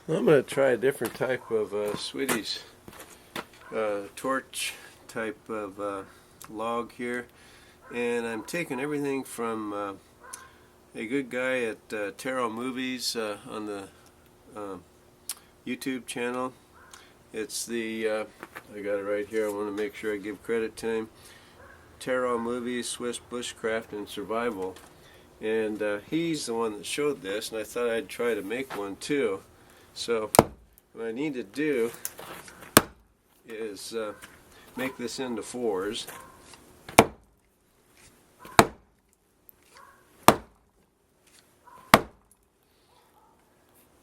I'm going to try a different type of Swedish torch type of log here, and I'm taking everything from a good guy at Taromovies on the YouTube channel. It's the I got it right here. I want to make sure I give credit to him. Taromovies, Swiss Bushcraft and Survival, and he's the one that showed this, and I thought I'd try to make one too. So what I need to do is make this into fours.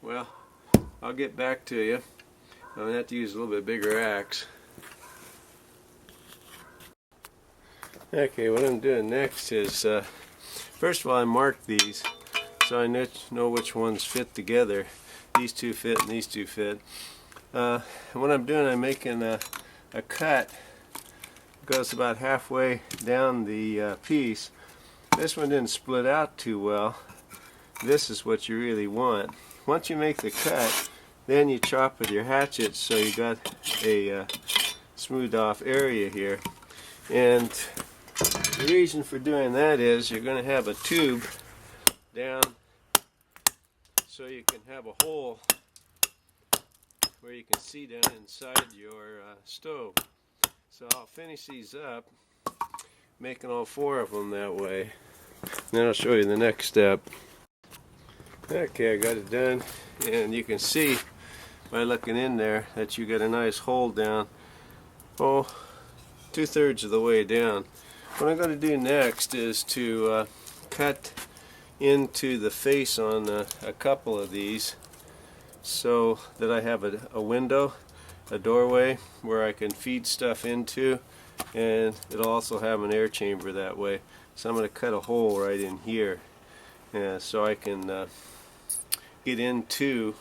Well, I'll get back to you. I'm going to have to use a little bit bigger axe. Okay, what I'm doing next is, first of all, I marked these so I know which ones fit together. These two fit and these two fit. What I'm doing, I'm making a cut. It goes about halfway down the piece. This one didn't split out too well. This is what you really want. Once you make the cut, then you chop with your hatchet so you got a smoothed off area here. And the reason for doing that is you're going to have a tube down so you can have a hole where you can see down inside your stove. So I'll finish these up, making all four of them that way. Then I'll show you the next step. Okay, I got it done, and you can see by looking in there that you got a nice hole down, 2/3 of the way down. What I'm going to do next is to cut into the face on a couple of these so that I have a window, a doorway where I can feed stuff into, and it'll also have an air chamber that way. So I'm going to cut a hole right in here so I can get into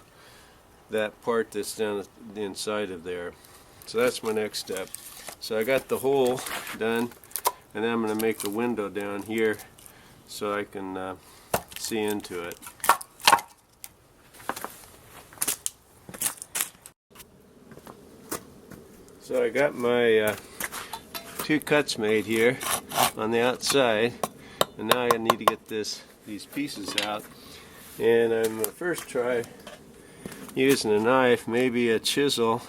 that part that's down the inside of there. So that's my next step. So I got the hole done, and then I'm going to make a window down here so I can see into it. So I got my two cuts made here on the outside, and now I need to get these pieces out. And I'm going to first try using a knife. Maybe a chisel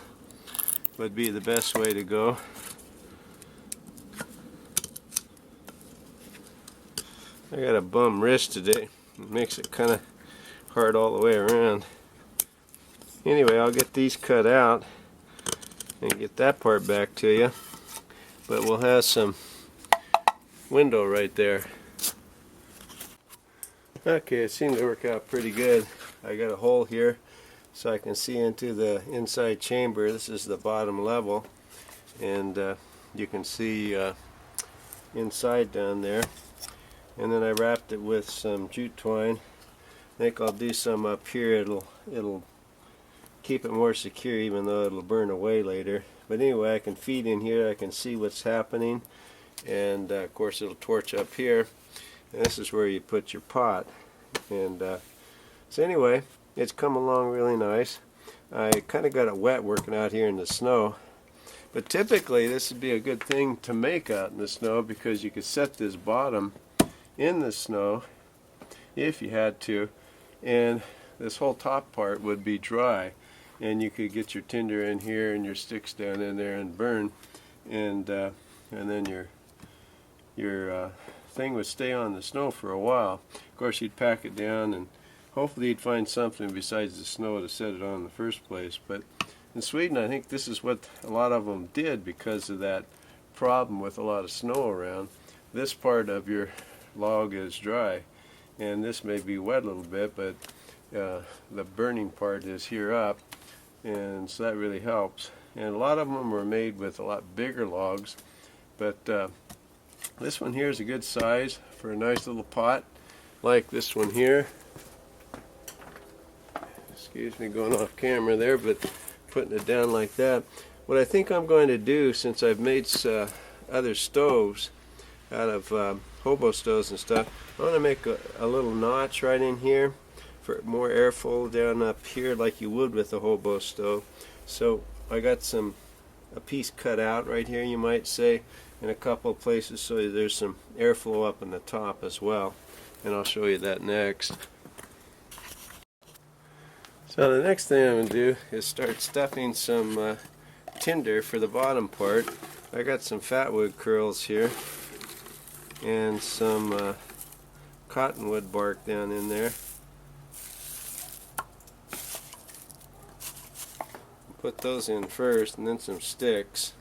would be the best way to go. I got a bum wrist today. It makes it kind of hard all the way around. Anyway, I'll get these cut out and get that part back to you. But we'll have some window right there. Okay, it seemed to work out pretty good. I got a hole here so I can see into the inside chamber. This is the bottom level, and you can see inside down there. And then I wrapped it with some jute twine. I think I'll do some up here. It'll keep it more secure, even though it'll burn away later. But anyway, I can feed in here. I can see what's happening, and of course it'll torch up here. And this is where you put your pot. And so anyway, it's come along really nice. I kind of got it wet working out here in the snow. But typically this would be a good thing to make out in the snow, because you could set this bottom in the snow if you had to, and this whole top part would be dry, and you could get your tinder in here and your sticks down in there and burn, and then your thing would stay on the snow for a while. Of course, you'd pack it down, and hopefully you'd find something besides the snow to set it on in the first place. But in Sweden, I think this is what a lot of them did because of that problem with a lot of snow around. This part of your log is dry, and this may be wet a little bit, but the burning part is here up, and so that really helps. And a lot of them were made with a lot bigger logs, but this one here is a good size for a nice little pot like this one here. Excuse me going off camera there, but putting it down like that. What I think I'm going to do, since I've made other stoves out of hobo stoves and stuff, I want to make a little notch right in here for more airflow down up here like you would with a hobo stove. So I got a piece cut out right here, you might say, in a couple of places, so there's some airflow up in the top as well, and I'll show you that next. So the next thing I'm going to do is start stuffing some tinder for the bottom part. I got some fatwood curls here and some cottonwood bark down in there. Put those in first, and then some sticks.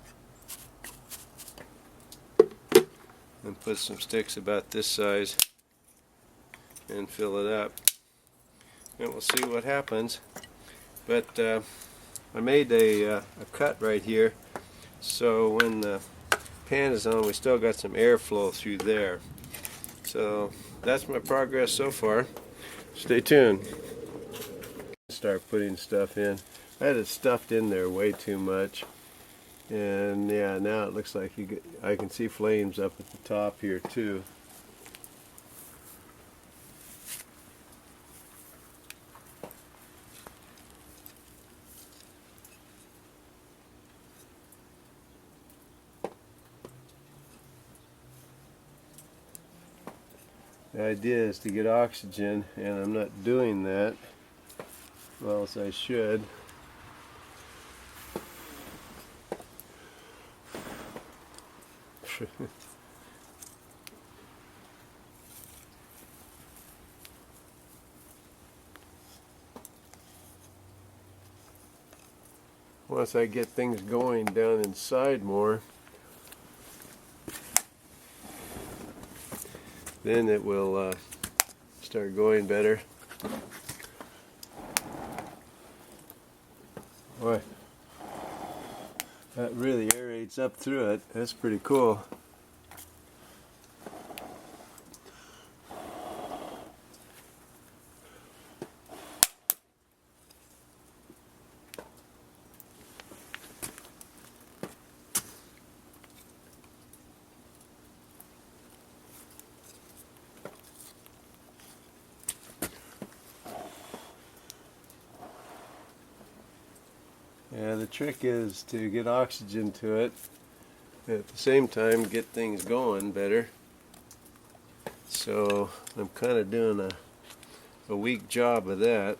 And put some sticks about this size and fill it up. And we'll see what happens. But I made a cut right here, so when the pan is on, we still got some airflow through there. So that's my progress so far. Stay tuned. Start putting stuff in. I had it stuffed in there way too much, and yeah, now it looks like I can see flames up at the top here too. The idea is to get oxygen, and I'm not doing that well as I should. Once I get things going down inside more, then it will start going better. Boy, that really aerates up through it. That's pretty cool. Yeah, the trick is to get oxygen to it, and at the same time get things going better. So I'm kind of doing a weak job of that.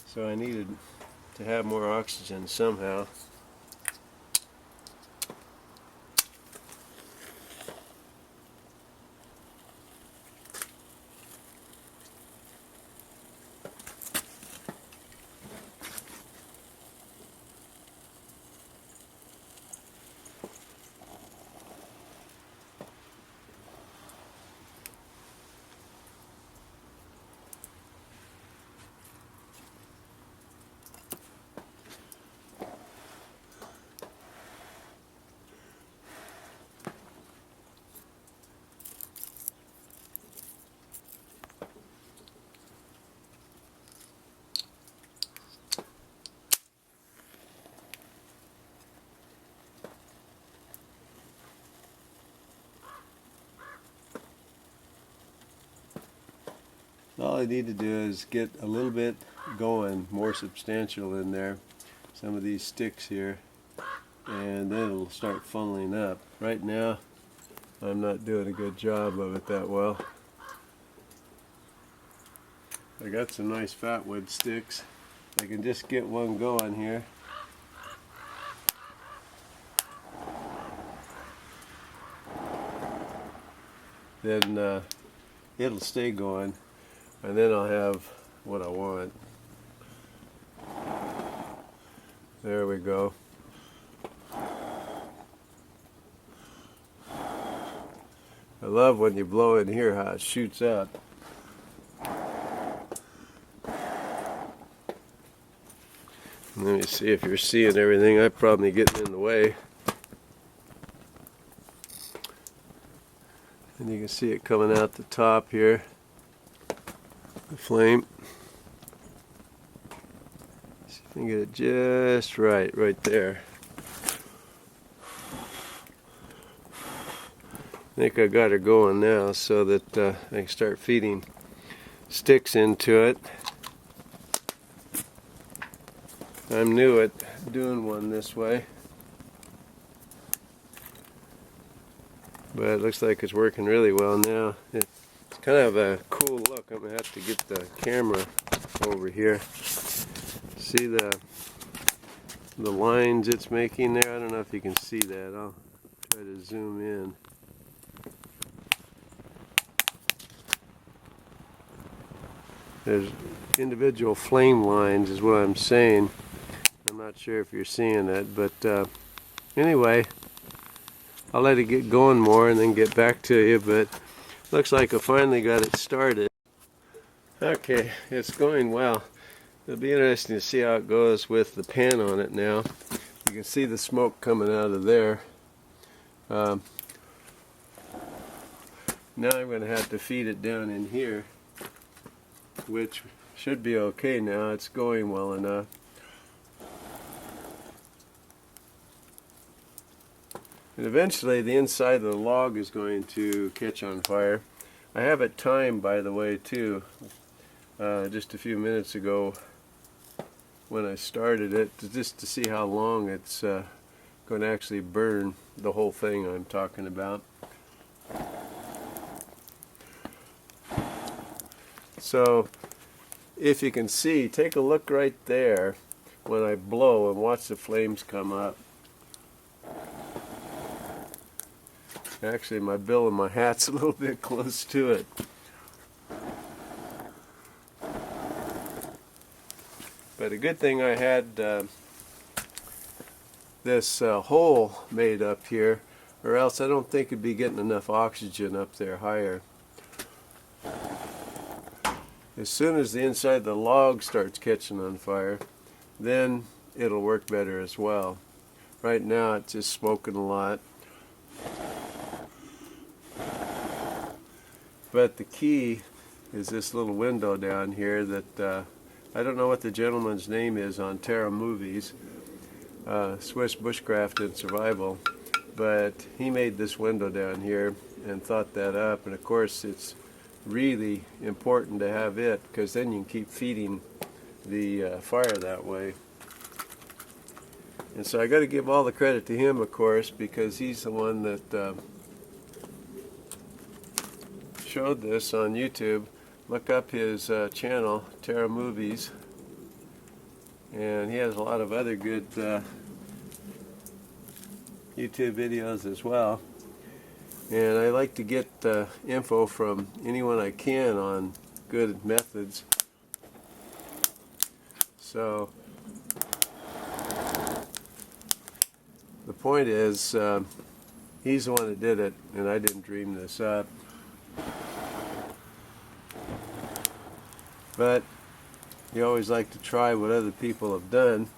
So I needed to have more oxygen somehow. All I need to do is get a little bit going, more substantial in there, some of these sticks here, and then it'll start funneling up. Right now, I'm not doing a good job of it that well. I got some nice fatwood sticks. I can just get one going here. Then it'll stay going, and then I'll have what I want. There we go. I love when you blow in here how it shoots up. Let me see if you're seeing everything. I'm probably getting in the way. And you can see it coming out the top here, the flame. See if I can get it just right there. I think I got her going now so that I can start feeding sticks into it. I'm new at doing one this way, but it looks like it's working really well now. It's kind of a cool look. I'm gonna have to get the camera over here. See the lines it's making there? I don't know if you can see that. I'll try to zoom in. There's individual flame lines is what I'm saying. I'm not sure if you're seeing it, but anyway, I'll let it get going more and then get back to you, but looks like I finally got it started. Okay, it's going well. It'll be interesting to see how it goes with the pan on it now. You can see the smoke coming out of there. Now I'm going to have to feed it down in here, which should be okay now. It's going well enough. And eventually the inside of the log is going to catch on fire. I have it timed, by the way, too. Just a few minutes ago when I started it, just to see how long it's going to actually burn the whole thing I'm talking about. So if you can see, take a look right there when I blow and watch the flames come up. Actually, my bill and my hat's a little bit close to it. But a good thing I had this hole made up here, or else I don't think it'd be getting enough oxygen up there higher. As soon as the inside of the log starts catching on fire, then it'll work better as well. Right now it's just smoking a lot. But the key is this little window down here that I don't know what the gentleman's name is on Taromovies, Swiss Bushcraft and Survival, but he made this window down here and thought that up. And of course it's really important to have it, because then you can keep feeding the fire that way. And so I got to give all the credit to him, of course, because he's the one that showed this on YouTube. Look up his channel, Taromovies, and he has a lot of other good YouTube videos as well. And I like to get info from anyone I can on good methods. So the point is, he's the one that did it, and I didn't dream this up. But you always like to try what other people have done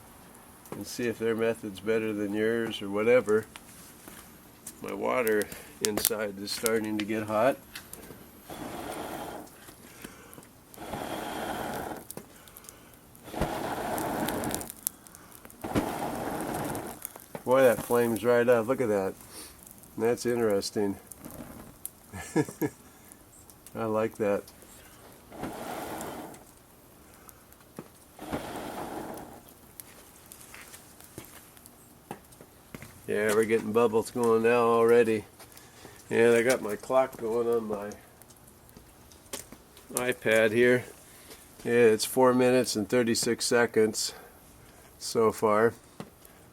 and see if their method's better than yours or whatever. My water inside is starting to get hot. Boy, that flames right up. Look at that. That's interesting. I like that. Yeah, we're getting bubbles going now already. And I got my clock going on my iPad here. Yeah, it's 4 minutes and 36 seconds so far.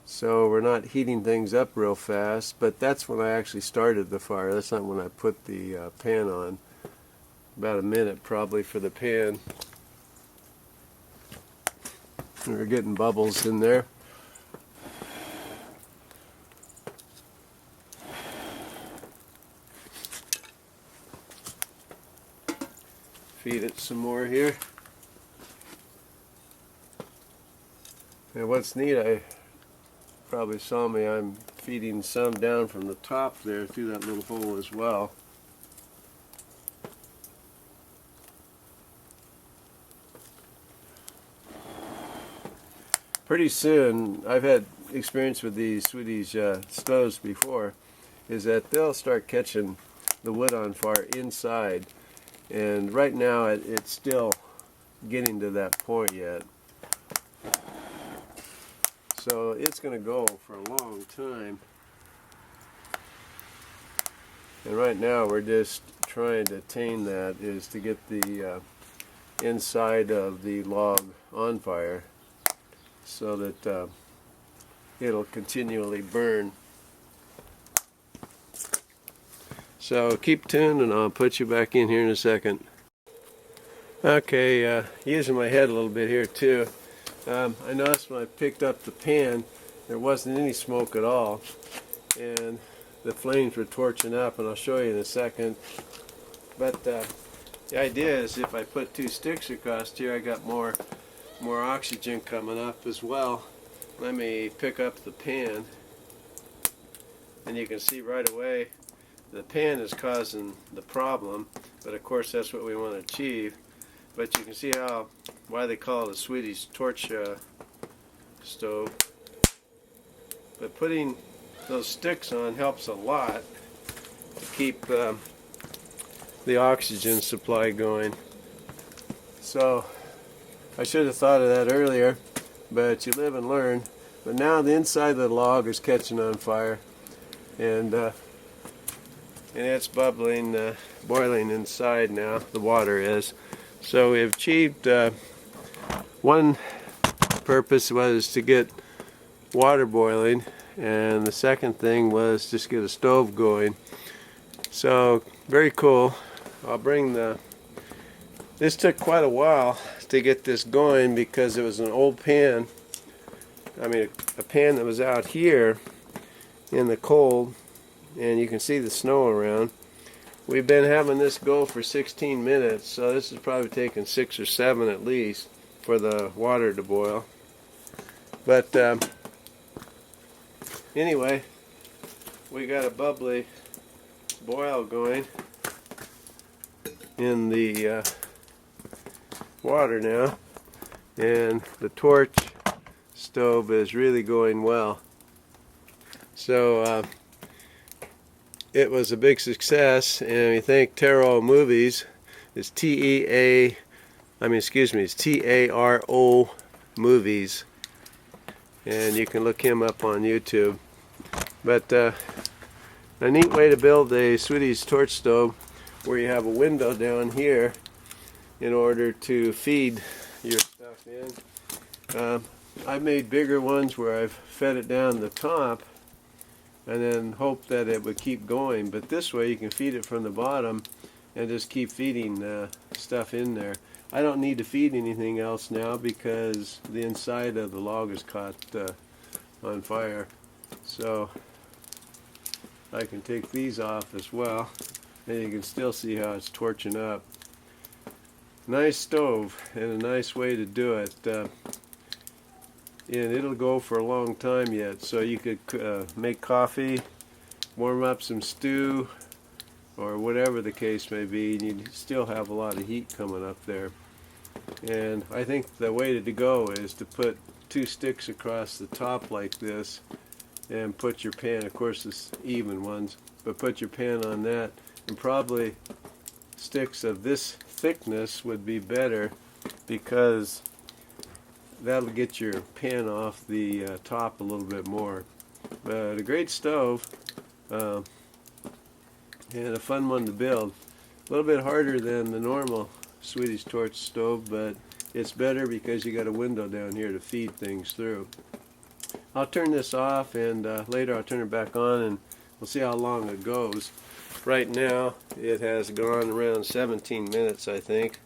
So we're not heating things up real fast, but that's when I actually started the fire. That's not when I put the pan on. About a minute probably for the pan. We're getting bubbles in there. Feed it some more here. And what's neat, I probably saw me, I'm feeding some down from the top there through that little hole as well. Pretty soon, I've had experience with these Swedish stoves before, is that they'll start catching the wood on fire inside. and right now it's still getting to that point yet. So it's going to go for a long time. And right now we're just trying to attain that, is to get the inside of the log on fire so that it'll continually burn. So keep tuned and I'll put you back in here in a second. Okay, using my head a little bit here too. I noticed when I picked up the pan there wasn't any smoke at all, and the flames were torching up, and I'll show you in a second. But the idea is if I put 2 sticks across here, I got more oxygen coming up as well. Let me pick up the pan, and you can see right away the pan is causing the problem, but of course that's what we want to achieve. But you can see why they call it a Swedish torch stove. But putting those sticks on helps a lot to keep the oxygen supply going. So I should have thought of that earlier, but you live and learn. But now the inside of the log is catching on fire, and it's bubbling, boiling inside now. The water is. So we've achieved one purpose was to get water boiling, and the second thing was just get a stove going. So very cool. I'll bring this took quite a while to get this going because it was an old pan. I mean a pan that was out here in the cold, and you can see the snow around. We've been having this go for 16 minutes, so this is probably taking 6 or 7 at least for the water to boil. But anyway, we got a bubbly boil going in the water now, and the torch stove is really going well. So it was a big success, and we thank Taromovies. It's it's T-A-R-O movies, and you can look him up on YouTube. But a neat way to build a Swedish torch stove, where you have a window down here in order to feed your stuff in. I've made bigger ones where I've fed it down the top and then hope that it would keep going, but this way you can feed it from the bottom and just keep feeding stuff in there. I don't need to feed anything else now because the inside of the log is caught on fire. So I can take these off as well, and you can still see how it's torching up. Nice stove and a nice way to do it. And it'll go for a long time yet, so you could make coffee, warm up some stew, or whatever the case may be, and you still have a lot of heat coming up there. And I think the way to go is to put 2 sticks across the top like this, and put your pan, of course it's even ones, but put your pan on that, and probably sticks of this thickness would be better, because that'll get your pan off the top a little bit more. But a great stove, and a fun one to build. A little bit harder than the normal Swedish torch stove, but it's better because you got a window down here to feed things through. I'll turn this off, and later I'll turn it back on, and we'll see how long it goes. Right now it has gone around 17 minutes, I think.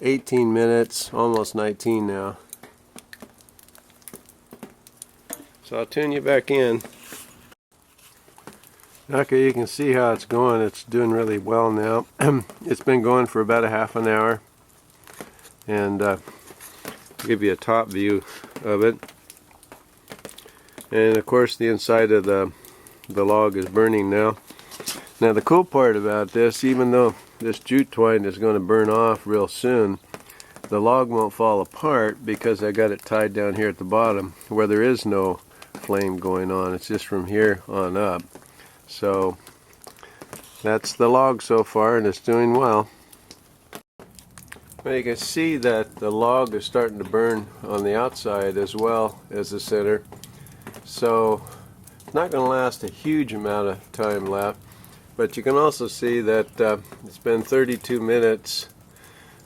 18 minutes, almost 19 now. So I'll tune you back in. Okay, you can see how it's going. It's doing really well now. It's been going for about a half an hour, and I'll give you a top view of it. And of course the inside of the log is burning now. Now the cool part about this, even though this jute twine is going to burn off real soon, the log won't fall apart because I got it tied down here at the bottom where there is no flame going on. It's just from here on up. So that's the log so far, and it's doing well. Well, you can see that the log is starting to burn on the outside as well as the center. So it's not going to last a huge amount of time left, but you can also see that it's been 32 minutes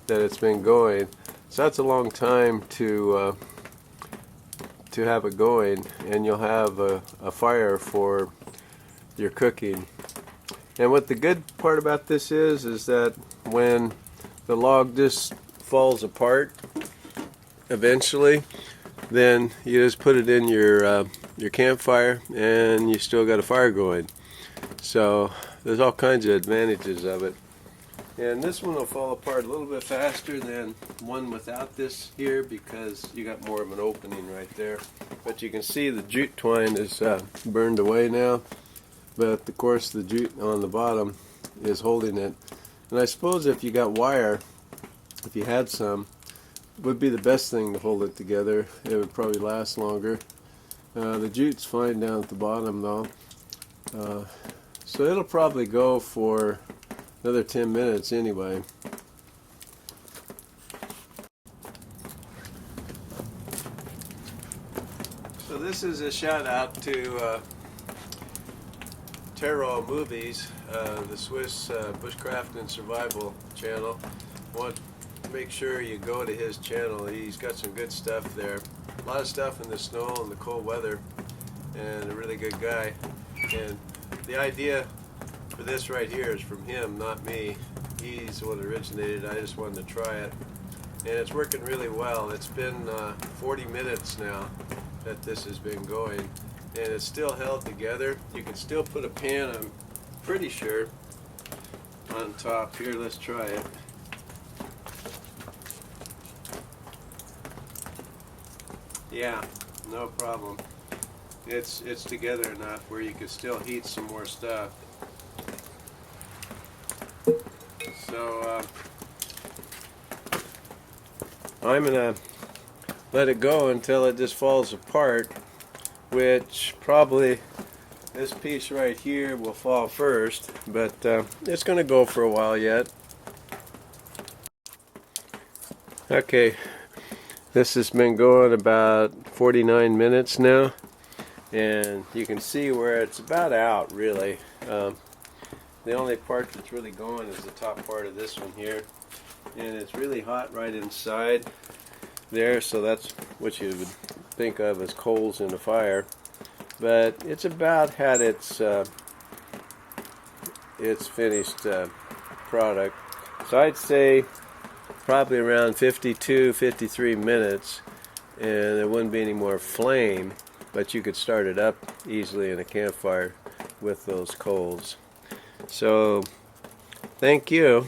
that it's been going. So that's a long time to have it going, and you'll have a fire for your cooking. And what the good part about this is that when the log just falls apart eventually, then you just put it in your campfire and you still got a fire going. So there's all kinds of advantages of it. And this one will fall apart a little bit faster than one without this here because you got more of an opening right there. But you can see the jute twine is burned away now, but of course the jute on the bottom is holding it. And I suppose if you got wire, if you had some, would be the best thing to hold it together. It would probably last longer. The jute's fine down at the bottom though. So it'll probably go for another 10 minutes anyway. So this is a shout out to Taromovies, the Swiss bushcraft and survival channel. Want to make sure you go to his channel. He's got some good stuff there. A lot of stuff in the snow and the cold weather, and a really good guy. And the idea for this right here is from him, not me. He's the one that originated. I just wanted to try it, and it's working really well. It's been 40 minutes now that this has been going, and it's still held together. You can still put a pan, I'm pretty sure, on top here. Let's try it. Yeah, no problem. It's together enough where you could still heat some more stuff. So I'm gonna let it go until it just falls apart, which probably this piece right here will fall first, but it's gonna go for a while yet. Okay, this has been going about 49 minutes now, and you can see where it's about out really. The only part that's really going is the top part of this one here, and it's really hot right inside there, so that's what you would think of as coals in a fire. But it's about had its finished product. So I'd say probably around 52, 53 minutes, and there wouldn't be any more flame, but you could start it up easily in a campfire with those coals. So thank you.